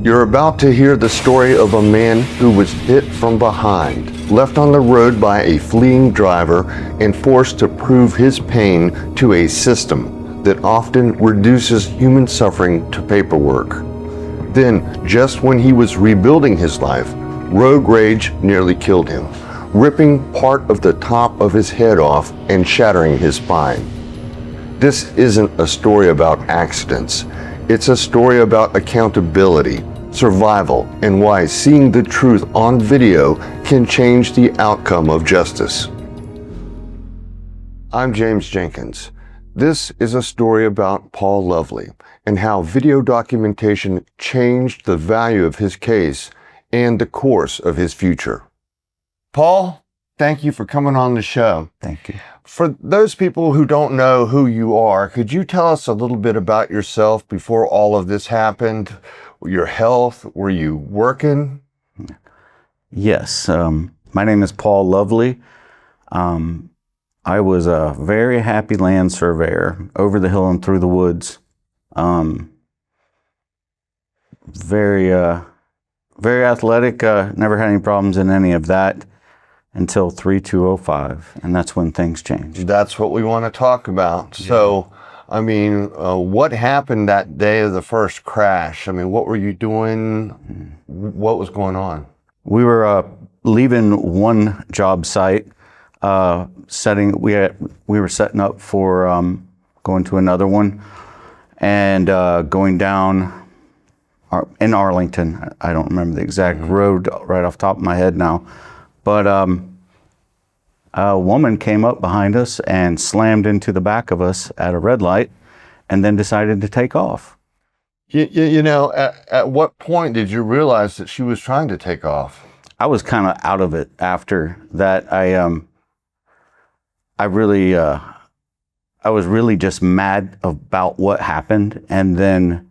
You're about to hear the story of a man who was hit from behind, left on the road by a fleeing driver, and forced to prove his pain to a system that often reduces human suffering to paperwork. Then, just when he was rebuilding his life, road rage nearly killed him, ripping part of the top of his head off and shattering his spine. This isn't a story about accidents. It's a story about accountability, survival, and why seeing the truth on video can change the outcome of justice. I'm James Jenkins. This is a story about Paul Lovely and how video documentation changed the value of his case and the course of his future. Paul, thank you for coming on the show. Thank you. For those people who don't know who you are, could you tell us a little bit about yourself before all of this happened? Your health? Were you working? Yes. My name is Paul Lovely. I was a very happy land surveyor over the hill and through the woods. Very athletic. Never had any problems in any of that until 3205, and that's when things changed. That's what we want to talk about. Yeah. So, I mean, what happened that day of the first crash? I mean, what were you doing? What was going on? We were leaving one job site, we were setting up for going to another one, and going down in Arlington. I don't remember the exact road right off the top of my head now, but a woman came up behind us and slammed into the back of us at a red light, and then decided to take off. You know, at what point did you realize that she was trying to take off? I was kind of out of it after that. I was really just mad about what happened, and then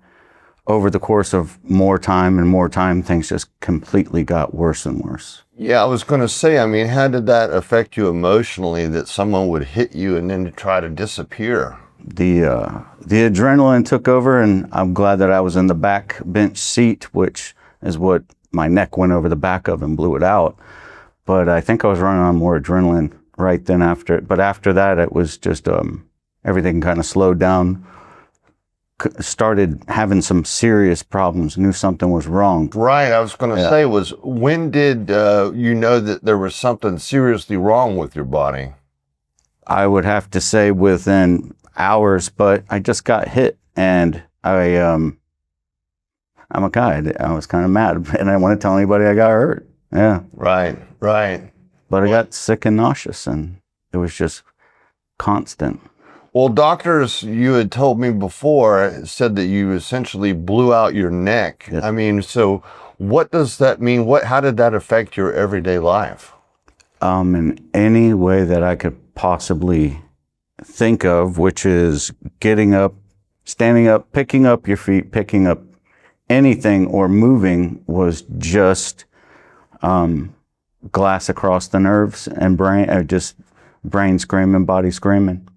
over the course of more time, things just completely got worse and worse. Yeah, I was going to say, I mean, how did that affect you emotionally that someone would hit you and then try to disappear? The adrenaline took over, and I'm glad that I was in the back bench seat, which is what my neck went over the back of and blew it out. But I think I was running on more adrenaline right then after. But after that, it was just everything kind of slowed down. Started having some serious problems, knew something was wrong. Right, I was going to say, when did you know that there was something seriously wrong with your body? I would have to say within hours, but I just got hit, and I'm a guy. I was kind of mad, and I didn't want to tell anybody I got hurt. Yeah. Right. But I got sick and nauseous, and it was just constant. Well, doctors, you had told me before, said that you essentially blew out your neck. Yes. I mean, so what does that mean? How did that affect your everyday life? In any way that I could possibly think of, which is getting up, standing up, picking up your feet, picking up anything or moving was just glass across the nerves and just brain screaming, body screaming.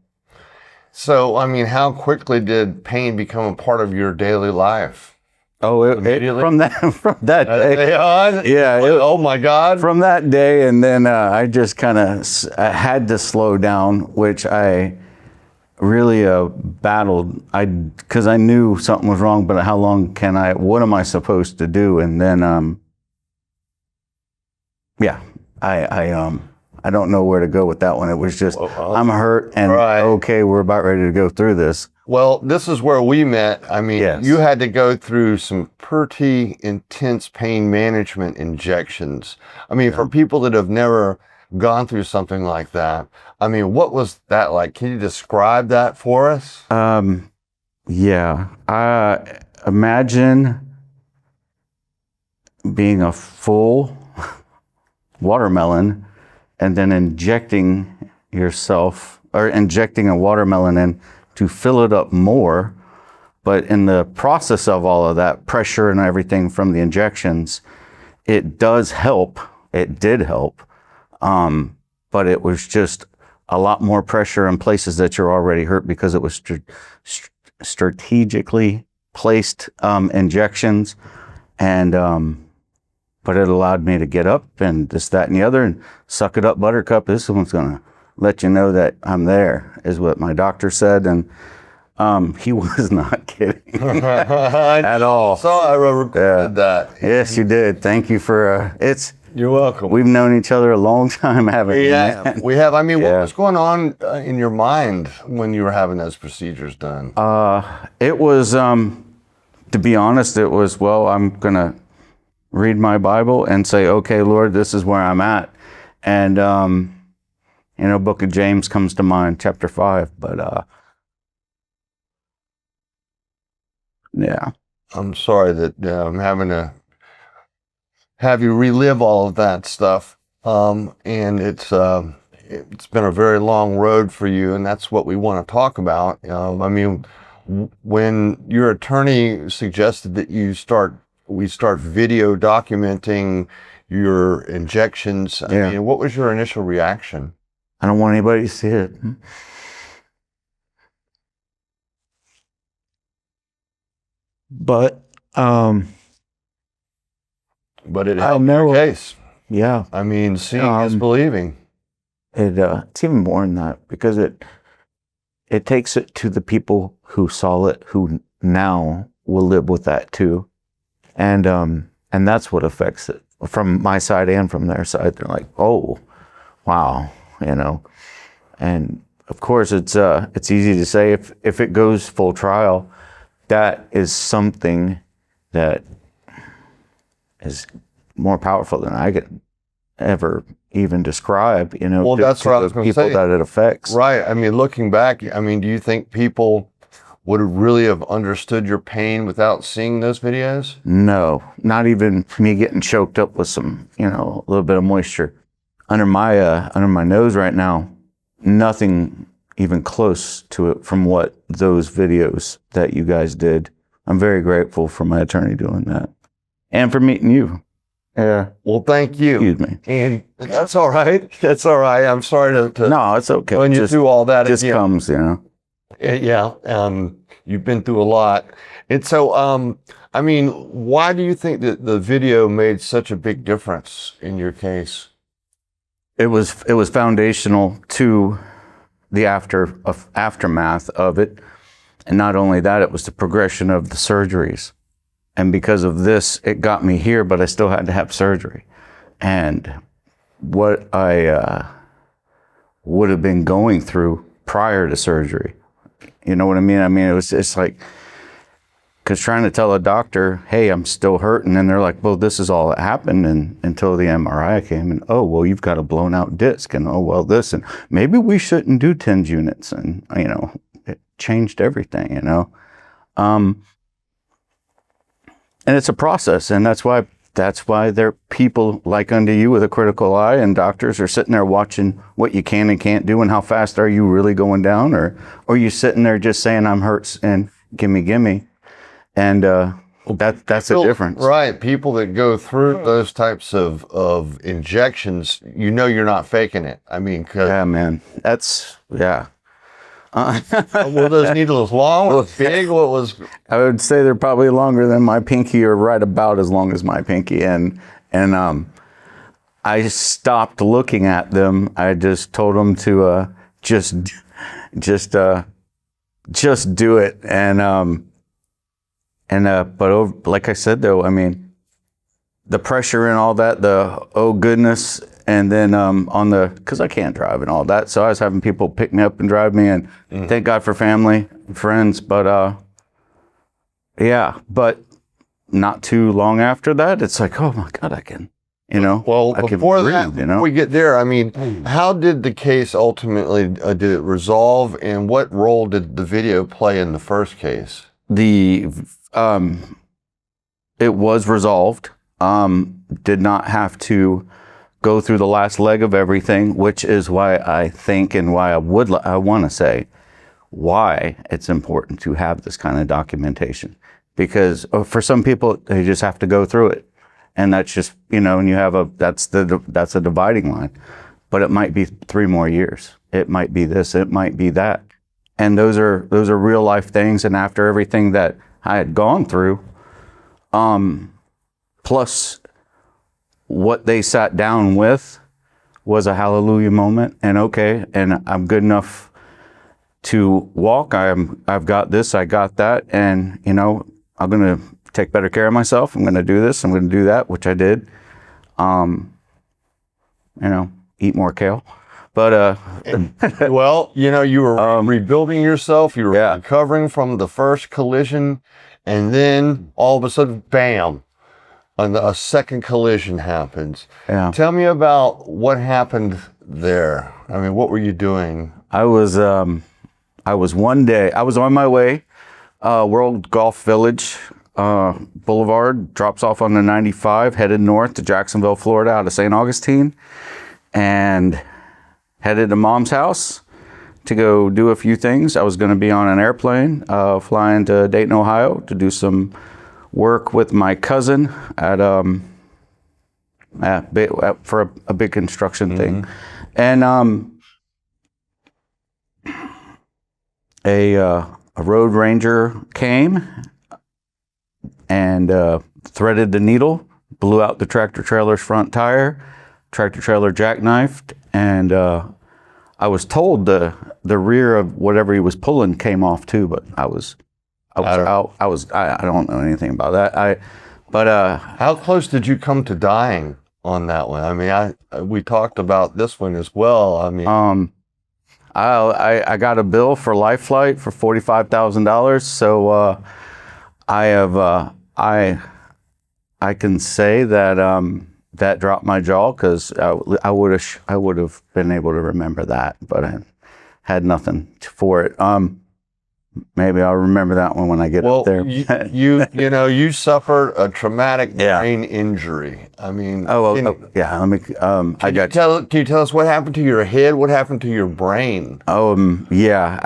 So, I mean, how quickly did pain become a part of your daily life? Oh, from that day on? Yeah. Oh my God. From that day, and then I just kind of had to slow down, which I really battled. Because I knew something was wrong, but what am I supposed to do? And then, I don't know where to go with that one. It was just, I'm hurt, and okay, we're about ready to go through this. Well, this is where we met. I mean, yes. You had to go through some pretty intense pain management injections. I mean, for people that have never gone through something like that, I mean, what was that like? Can you describe that for us? Imagine being a full watermelon and then injecting a watermelon in to fill it up more. But in the process of all of that pressure and everything from the injections, it does help. It did help. But it was just a lot more pressure in places that you're already hurt because it was strategically placed injections And but it allowed me to get up and this, that, and the other, and suck it up, Buttercup. This one's gonna let you know that I'm there, is what my doctor said. And he was not kidding at all. So I recorded that. Yes, you did. Thank you for You're welcome. We've known each other a long time, haven't we? Yeah, we have. I mean, what was going on in your mind when you were having those procedures done? It was, to be honest, it was, well, I'm going to read my Bible and say, okay, Lord, this is where I'm at. And, Book of James comes to mind, chapter 5. But, yeah. I'm sorry that I'm having to have you relive all of that stuff. And it's been a very long road for you, and that's what we want to talk about. I mean, when your attorney suggested that we start video documenting your injections, I mean, what was your initial reaction? I don't want anybody to see it. But it helped your case. Yeah. I mean, seeing is believing. It's even more than that, because it takes it to the people who saw it, who now will live with that too. And that's what affects it from my side and from their side. They're like, oh, wow, and of course it's easy to say if it goes full trial, that is something that is more powerful than I could ever even describe, Well, that's what I was going to say. People that it affects. Right. I mean, looking back, I mean, do you think people would really have understood your pain without seeing those videos? No, not even me getting choked up with some, a little bit of moisture under my nose right now. Nothing even close to it from what those videos that you guys did. I'm very grateful for my attorney doing that, and for meeting you. Yeah. Well, thank you. Excuse me. And that's all right. That's all right. I'm sorry to No, it's okay. when you do all that. It just comes, Yeah. You've been through a lot. And so, I mean, why do you think that the video made such a big difference in your case? It was foundational to the aftermath of it. And not only that, it was the progression of the surgeries. And because of this, it got me here, but I still had to have surgery. And what I would have been going through prior to surgery, you know what I mean? I mean, it's like, because trying to tell a doctor, hey, I'm still hurting, and they're like, well, this is all that happened until the MRI came, and oh, well, you've got a blown out disc, and oh, well, this, and maybe we shouldn't do TENS units, and it changed everything, and it's a process, and that's why there are people like unto you with a critical eye, and doctors are sitting there watching what you can and can't do, and how fast are you really going down, or you sitting there just saying I'm hurt and gimme, and that's a difference, right? People that go through those types of injections, you're not faking it. I mean, yeah, man, were those needles long? Was big? What was? I would say they're probably longer than my pinky, or right about as long as my pinky. And I stopped looking at them. I just told them to just do it. But like I said, though, I mean, the pressure and all that, the oh goodness. And then because I can't drive and all that, so I was having people pick me up and drive me, and thank God for family and friends. But but not too long after that, it's like, oh my God, I can, Well, I can before breathe, that, before we get there, I mean, how did the case ultimately did it resolve, and what role did the video play in the first case? It was resolved. Did not have to go through the last leg of everything, which is why I think, and why I want to say why it's important to have this kind of documentation, because for some people, they just have to go through it. And that's just, and you have that's a dividing line, but it might be 3 more years. It might be this, it might be that. And those are real life things. And after everything that I had gone through, plus what they sat down with was a hallelujah moment. And okay, and I'm good enough to walk. I've got this, I got that, and you know, I'm gonna take better care of myself. I'm gonna do this, I'm gonna do that, which I did. You know, eat more kale. But Well, you know, you were rebuilding yourself, you were Yeah. recovering from the first collision, and then all of a sudden, bam, a second collision happens. Yeah. Tell me about what happened there. I mean, what were you doing? I was one day, I was on my way, World Golf Village Boulevard, drops off on the 95, headed north to Jacksonville, Florida, out of St. Augustine, and headed to Mom's house to go do a few things. I was going to be on an airplane, flying to Dayton, Ohio, to do some work with my cousin for a big construction thing. And a road ranger came and threaded the needle, blew out the tractor trailer's front tire, tractor trailer jackknifed, and I was told the rear of whatever he was pulling came off too, but I was out. I don't know anything about that. How close did you come to dying on that one? I mean, we talked about this one as well. I mean, I got a bill for life flight for $45,000. So I can say that that dropped my jaw, because I would have been able to remember that, but I had nothing for it. Maybe I'll remember that one when I get up there. you know, you suffered a traumatic brain injury. I mean, yeah. Let me. Can you tell us what happened to your head? What happened to your brain? Yeah.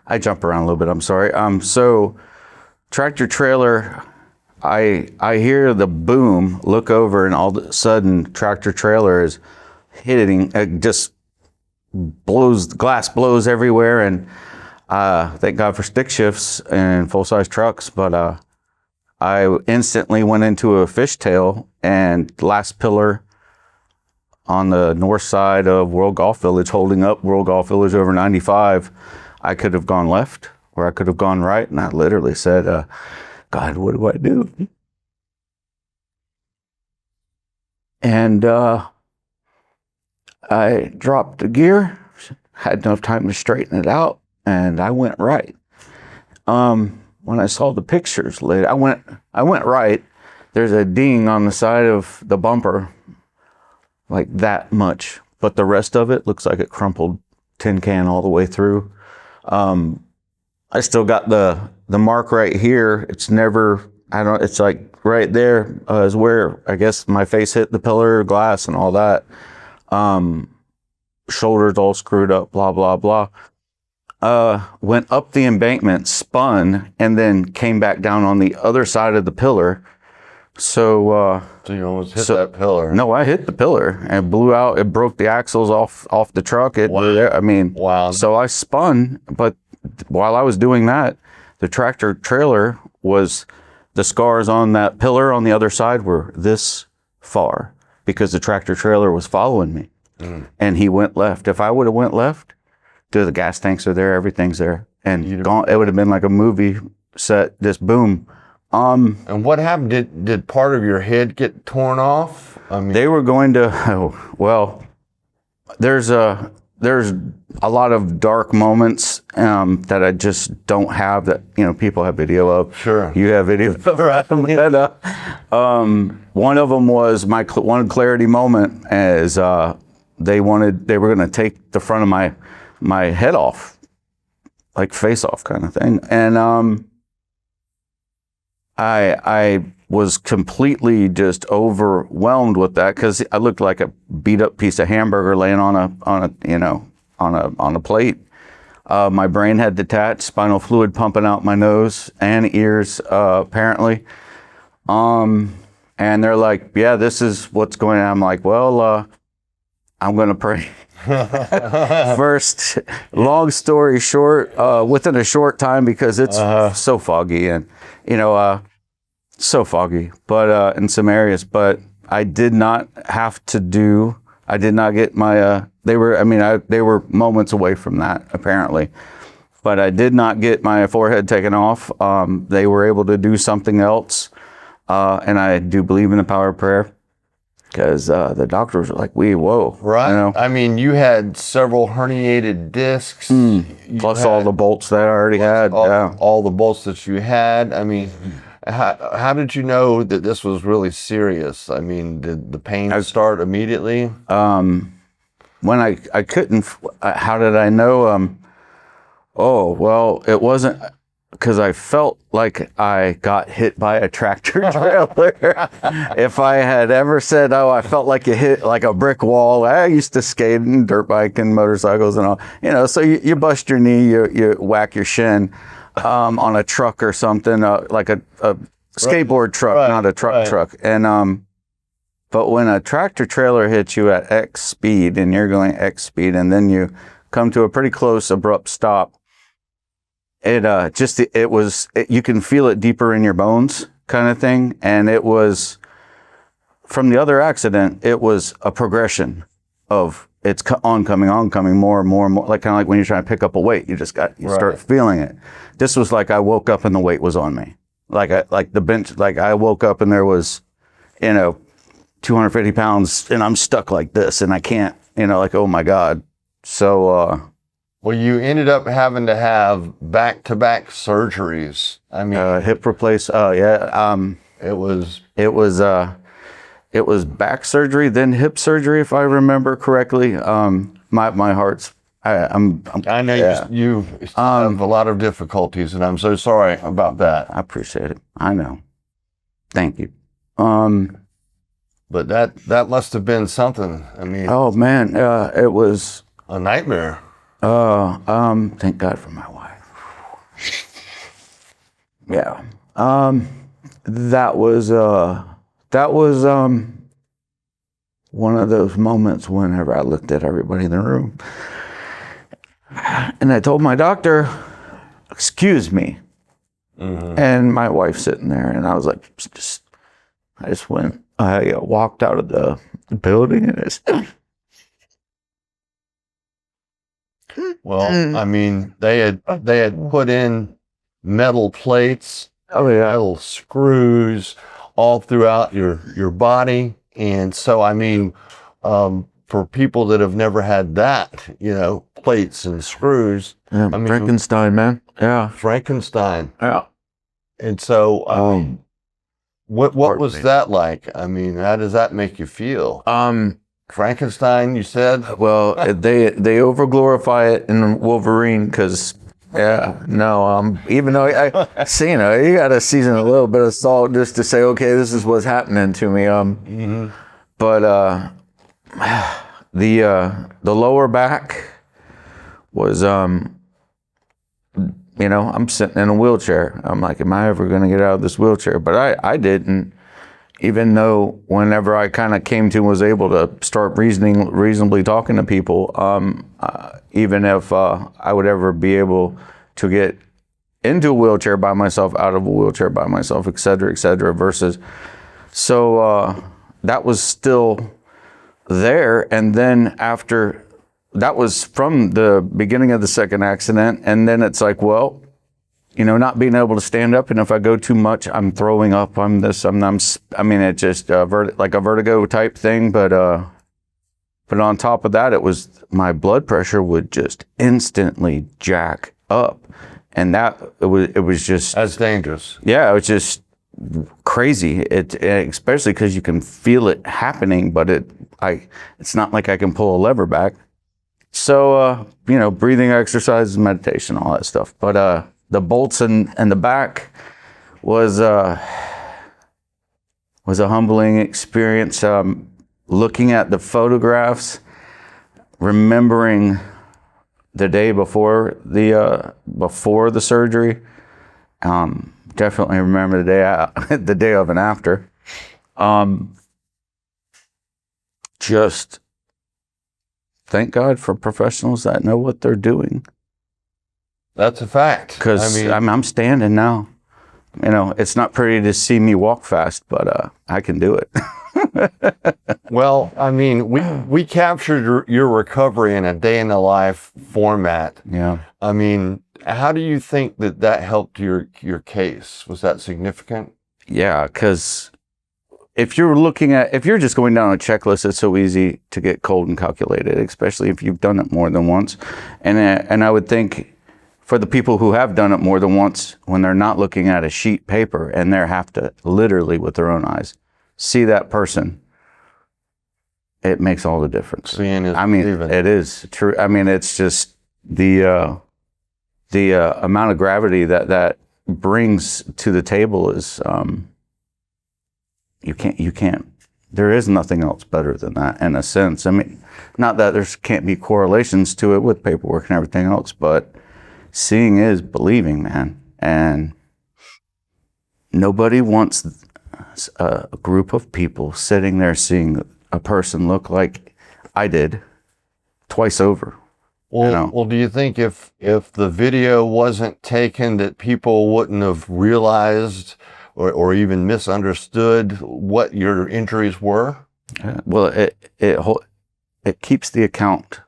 I jump around a little bit. I'm sorry. So, tractor trailer. I hear the boom. Look over, and all of a sudden, tractor trailer is hitting. Just blows. Glass blows everywhere, and. Thank God for stick shifts and full-size trucks, but I instantly went into a fishtail, and last pillar on the north side of World Golf Village, holding up World Golf Village over 95, I could have gone left or I could have gone right, and I literally said, God, what do I do? And I dropped the gear, had enough time to straighten it out, and I went right. When I saw the pictures later, I went right. There's a ding on the side of the bumper, like that much, but the rest of it looks like it crumpled tin can all the way through. I still got the mark right here. It's never, it's like right there is where I guess my face hit the pillar, glass, and all that. Shoulders all screwed up, blah, blah, blah. Went up the embankment, spun, and then came back down on the other side of the pillar. So you almost hit that pillar. No, I hit the pillar and blew out. It broke the axles off the truck. I mean, wow. So I spun, but while I was doing that, the tractor trailer the scars on that pillar on the other side were this far, because the tractor trailer was following me, and he went left. If I would have went left, the gas tanks are there, everything's there, and gone. It would have been like a movie set. Just boom. And what happened? Did part of your head get torn off? I mean, they were going to. There's a lot of dark moments that I just don't have, that people have video of. Sure. You have video of. One of them was my one clarity moment, as they were going to take the front of my head off, like face off kind of thing. And I was completely just overwhelmed with that, because I looked like a beat up piece of hamburger laying on a plate. My brain had detached, spinal fluid pumping out my nose and ears, apparently. And they're like, yeah, this is what's going on. I'm like, well, I'm going to pray. First, long story short, within a short time, because it's so foggy, and so foggy, but in some areas. But I did not have to do. I did not get my. They were. I mean, they were moments away from that apparently, but I did not get my forehead taken off. They were able to do something else, and I do believe in the power of prayer. Because the doctors were like, whoa. Right. You know? I mean, you had several herniated discs. Plus all the bolts that I already had. All the bolts that you had. I mean, how did you know that this was really serious? I mean, did the pain start immediately? When I couldn't, how did I know? Oh, well, it wasn't, because I felt like I got hit by a tractor trailer. If I had ever said, oh, I felt like you hit like a brick wall. I used to skate and dirt bike and motorcycles and all, you know, so you bust your knee, you whack your shin on a truck or something, like a skateboard truck, not a truck. And, but when a tractor trailer hits you at X speed and you're going X speed and then you come to a pretty close abrupt stop, you can feel it deeper in your bones kind of thing. And it was, from the other accident, it was a progression of it's oncoming, more and more, like kind of like when you're trying to pick up a weight, you start feeling it. This was like I woke up and the weight was on me. Like the bench, like I woke up and there was, 250 pounds and I'm stuck like this and I can't, like, oh my God. So, well, you ended up having to have back-to-back surgeries. I mean, hip replace. it was back surgery, then hip surgery, if I remember correctly. My heart's. I know you have a lot of difficulties, and I'm so sorry about that. I appreciate it. I know. Thank you. But that must have been something. I mean, oh man, it was a nightmare. Thank God for my wife. Yeah. That was one of those moments whenever I looked at everybody in the room and I told my doctor, excuse me. Mm-hmm. And my wife sitting there and I was like, I walked out of the building and it's, well, I mean, they had put in metal plates, metal screws all throughout your body, and so I mean, for people that have never had that, plates and screws. Yeah, I mean, Frankenstein, man. Yeah, Frankenstein. Yeah, and so, what was that like? I mean, how does that make you feel? Frankenstein, you said? Well, they overglorify it in Wolverine because, even though I see, you got to season a little bit of salt just to say, okay, this is what's happening to me. But the lower back was, I'm sitting in a wheelchair. I'm like, am I ever going to get out of this wheelchair? But I didn't. Even though whenever I kind of came to and was able to start reasonably talking to people, even if I would ever be able to get into a wheelchair by myself, out of a wheelchair by myself, et cetera, versus. So that was still there. And then after, that was from the beginning of the second accident. And then it's like, well, not being able to stand up, and if I go too much, I'm throwing up. It's just like a vertigo type thing. But on top of that, it was my blood pressure would just instantly jack up, and it was just that's dangerous. Yeah, it was just crazy. Especially because you can feel it happening, but it's not like I can pull a lever back. So breathing exercises, meditation, all that stuff. But the bolts and the back was a humbling experience. Looking at the photographs, remembering the day before the surgery. Definitely remember the day of and after. Just thank God for professionals that know what they're doing. That's a fact. Because I'm standing now. you know, it's not pretty to see me walk fast, but I can do it. Well, I mean, we captured your recovery in a day in the life format. Yeah. I mean, how do you think that helped your case? Was that significant? Yeah, because if you're just going down a checklist, it's so easy to get cold and calculated, especially if you've done it more than once. And I would think for the people who have done it more than once, when they're not looking at a sheet paper and they have to literally with their own eyes see that person, it makes all the difference. Seeing is I mean, believing. it is true. I mean, it's just the amount of gravity that brings to the table is you can't. There is nothing else better than that in a sense. I mean, not that there can't be correlations to it with paperwork and everything else, but seeing is believing, man. And nobody wants a group of people sitting there seeing a person look like I did twice over. Well, You know? well, do you think if the video wasn't taken, that people wouldn't have realized or even misunderstood what your injuries were? Well, it keeps the account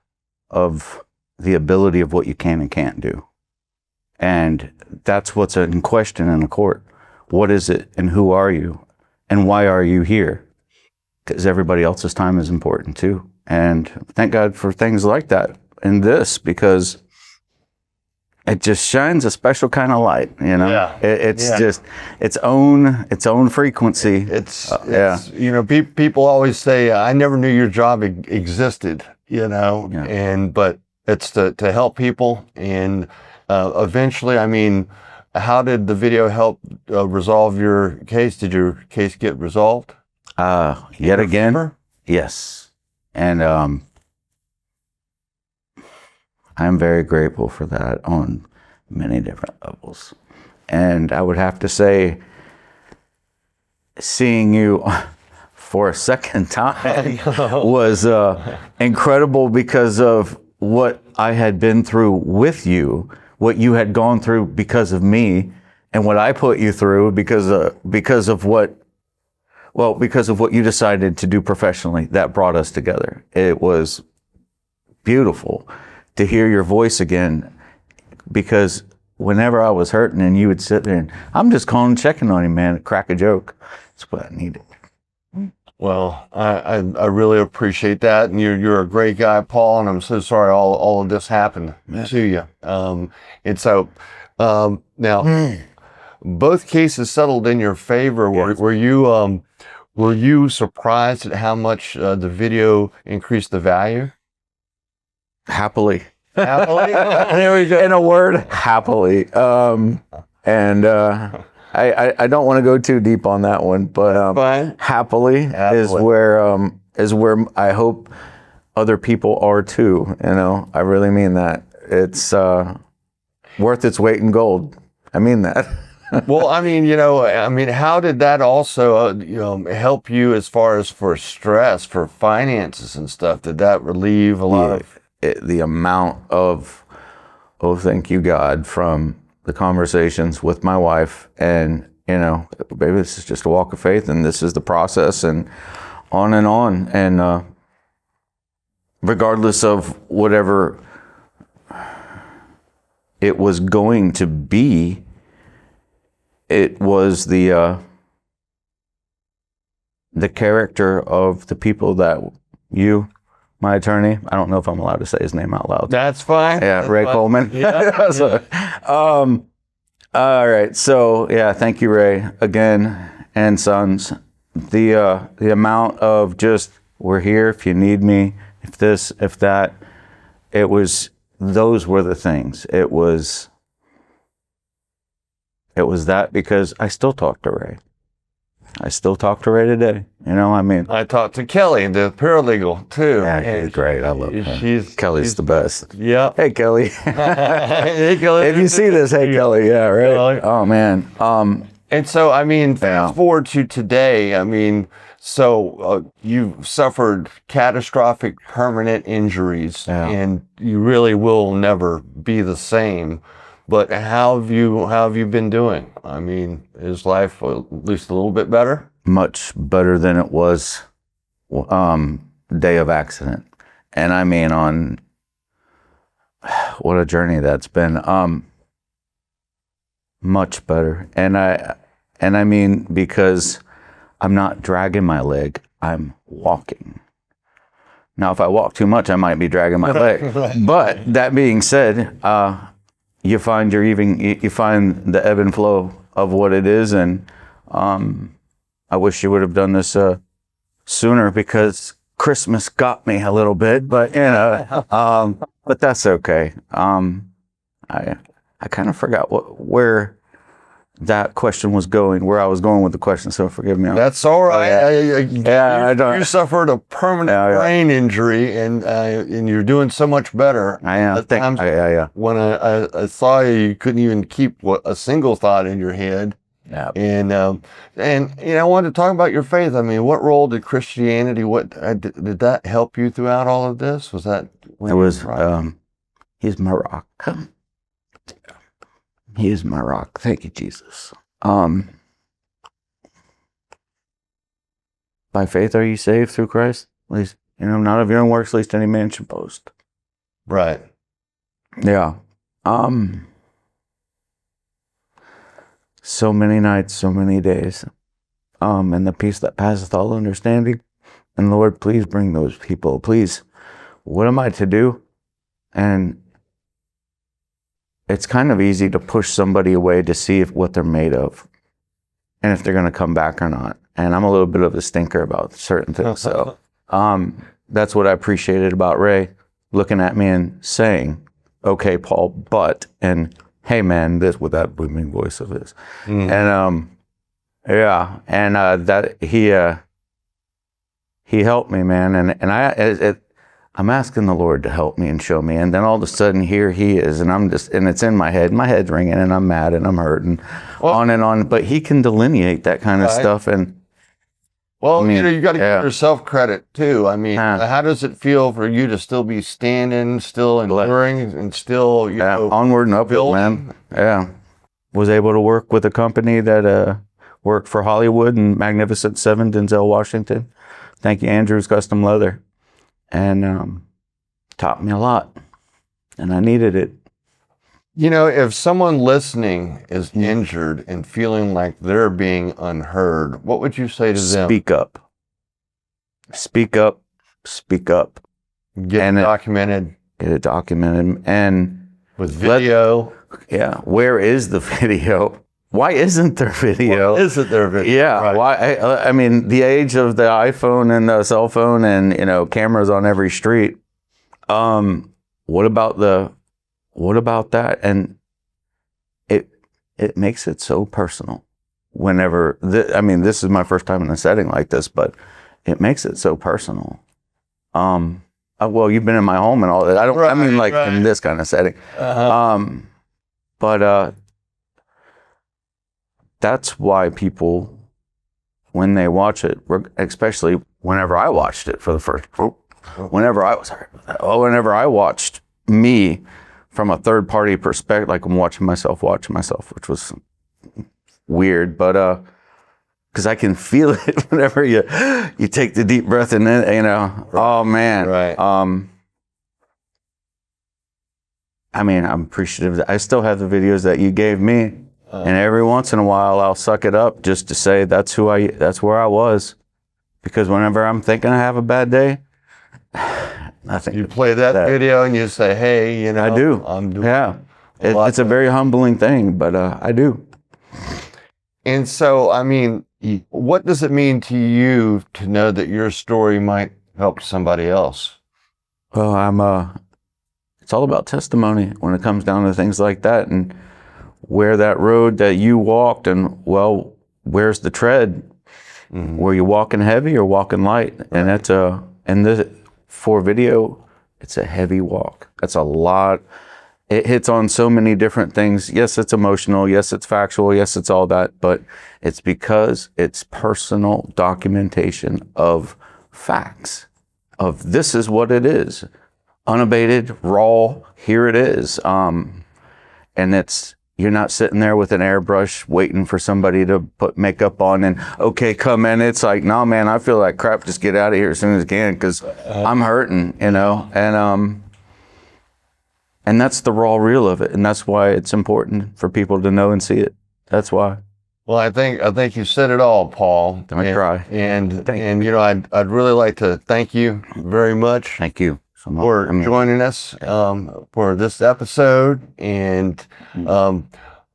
of the ability of what you can and can't do. And that's what's in question in a court. What is it and who are you and why are you here? Because everybody else's time is important too. And thank God for things like that in this, because it just shines a special kind of light, you know. Yeah. It's Yeah. just its own frequency. It's yeah. You know, people always say, I never knew your job existed, you know, Yeah. but it's to help people. And eventually, I mean, how did the video help resolve your case? Did your case get resolved? Yet again, favor? yes. And I'm very grateful for that on many different levels. And I would have to say, seeing you for a second time was incredible because of what I had been through with you, what you had gone through because of me, and what I put you through because of what you decided to do professionally. That brought us together. It was beautiful to hear your voice again, because whenever I was hurting and you would sit there and I'm just calling, checking on you, man, crack a joke. That's what I needed. Well, I really appreciate that, and you're a great guy, Paul. And I'm so sorry all of this happened to you. And so now both cases settled in your favor. Yes. Were you surprised at how much the video increased the value? Happily. Happily? There we go. In a word, happily. I don't want to go too deep on that one, but Fine. happily is where I hope other people are too. You know, I really mean that. It's worth its weight in gold. I mean that. Well, I mean, you know, how did that also, help you as far as for stress, for finances and stuff? Did that relieve a lot of? The amount of, thank you, God, from the conversations with my wife, and, you know, baby, this is just a walk of faith, and this is the process, and on. And regardless of whatever it was going to be, it was the character of the people that you, my attorney, I don't know if I'm allowed to say his name out loud. That's fine. Yeah, That's Ray fine. Coleman. Yeah. So, all right. So yeah, thank you, Ray, again, and sons. The amount of just, we're here if you need me, if this, if that. Those were the things. It was that, because I still talk to Ray. I still talk to Ray today. You know, I mean, I talked to Kelly, the paralegal, too. yeah, she's great. I love her. Kelly's the best. Yeah. Hey, Kelly. Hey, Kelly. If you see this, hey, Kelly. Yeah, right. Kelly. Oh, man. And so, fast forward to today, so you suffered catastrophic permanent injuries, and you really will never be the same. But how have you been doing? I mean, is life at least a little bit better? Much better than it was day of accident. And I mean, on what a journey that's been. Much better. And I mean, because I'm not dragging my leg, I'm walking. Now, if I walk too much, I might be dragging my leg. Right. But that being said, you find you find the ebb and flow of what it is. And I wish you would have done this sooner, because Christmas got me a little bit, but but that's okay. I kind of forgot where that question was going, where I was going with the question, so forgive me. That's all right. I don't. You suffered a permanent brain injury, and you're doing so much better. I am. At times when I saw you, you couldn't even keep a single thought in your head. Yeah. And I wanted to talk about your faith. I mean, what role did Christianity? Did that help you throughout all of this? Was that? It was. He's my rock. He is my rock. Thank you, Jesus. By faith are you saved through Christ? At least, not of your own works, lest any man should boast. Right. Yeah. So many nights, so many days. And the peace that passeth all understanding. And Lord, please bring those people. Please, what am I to do? And it's kind of easy to push somebody away to see what they're made of and if they're going to come back or not. And I'm a little bit of a stinker about certain things. So that's what I appreciated about Ray looking at me and saying, okay, Paul, but, and hey, man, this with that booming voice of his. And that he helped me, man. And I'm asking the Lord to help me and show me. And then all of a sudden, here he is. And it's in my head. My head's ringing and I'm mad and I'm hurting, on and on. But he can delineate that kind of stuff. And you got to give yourself credit too. I mean, how does it feel for you to still be standing, still enduring, and still, onward and upward, man. Yeah. Was able to work with a company that worked for Hollywood and Magnificent Seven, Denzel Washington. Thank you, Andrew's Custom Leather. And taught me a lot, and I needed it. If someone listening is injured and feeling like they're being unheard, what would you say to them? Speak up. Speak up. Speak up. Get it documented. Get it documented. And with video. Where is the video? Why isn't there video? Why isn't there video? Yeah. Right. Why? I mean, the age of the iPhone and the cell phone and cameras on every street. What about that? And it makes it so personal. Whenever this is my first time in a setting like this, but it makes it so personal. Well, you've been in my home and all that. In this kind of setting. But that's why people, when they watch it, especially whenever I watched it for the first, whenever I watched me from a third party perspective, like I'm watching myself, which was weird, but because I can feel it whenever you take the deep breath and then oh man, right. I'm appreciative that I still have the videos that you gave me. And every once in a while, I'll suck it up just to say that's where I was. Because whenever I'm thinking I have a bad day, I think you play that video and you say, hey, I do. I'm doing it's a very humbling thing, but I do. And so, what does it mean to you to know that your story might help somebody else? Well, it's all about testimony when it comes down to things like that. And where that road that you walked, and where's the tread? Mm-hmm. Were you walking heavy or walking light? Right. And for video, it's a heavy walk. That's a lot. It hits on so many different things. Yes, it's emotional. Yes, it's factual. Yes, it's all that. But it's because it's personal documentation of facts. Of this is what it is. Unabated, raw, here it is. and you're not sitting there with an airbrush waiting for somebody to put makeup on and, okay, come in. It's like, no, man, I feel like crap. Just get out of here as soon as I can, because I'm hurting, you know? And that's the raw real of it. And that's why it's important for people to know and see it. That's why. Well, I think you said it all, Paul. Let me try. And you know, I'd really like to thank you very much. Thank you For joining us for this episode, and I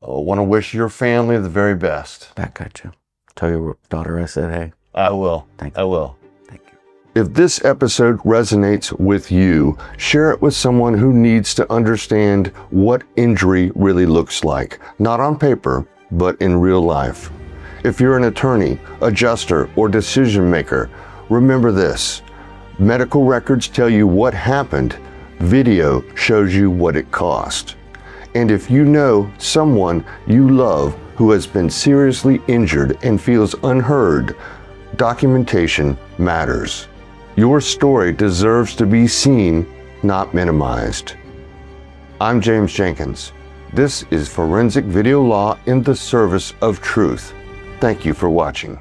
want to wish your family the very best. Back at you. Tell your daughter I said hey. I will. Thank you. I will. Thank you. If this episode resonates with you, share it with someone who needs to understand what injury really looks like, not on paper, but in real life. If you're an attorney, adjuster, or decision maker, remember this. Medical records tell you what happened. Video shows you what it cost. And if you know someone you love who has been seriously injured and feels unheard, documentation matters. Your story deserves to be seen, not minimized. I'm James Jenkins. This is Forensic Video Law in the Service of Truth. Thank you for watching.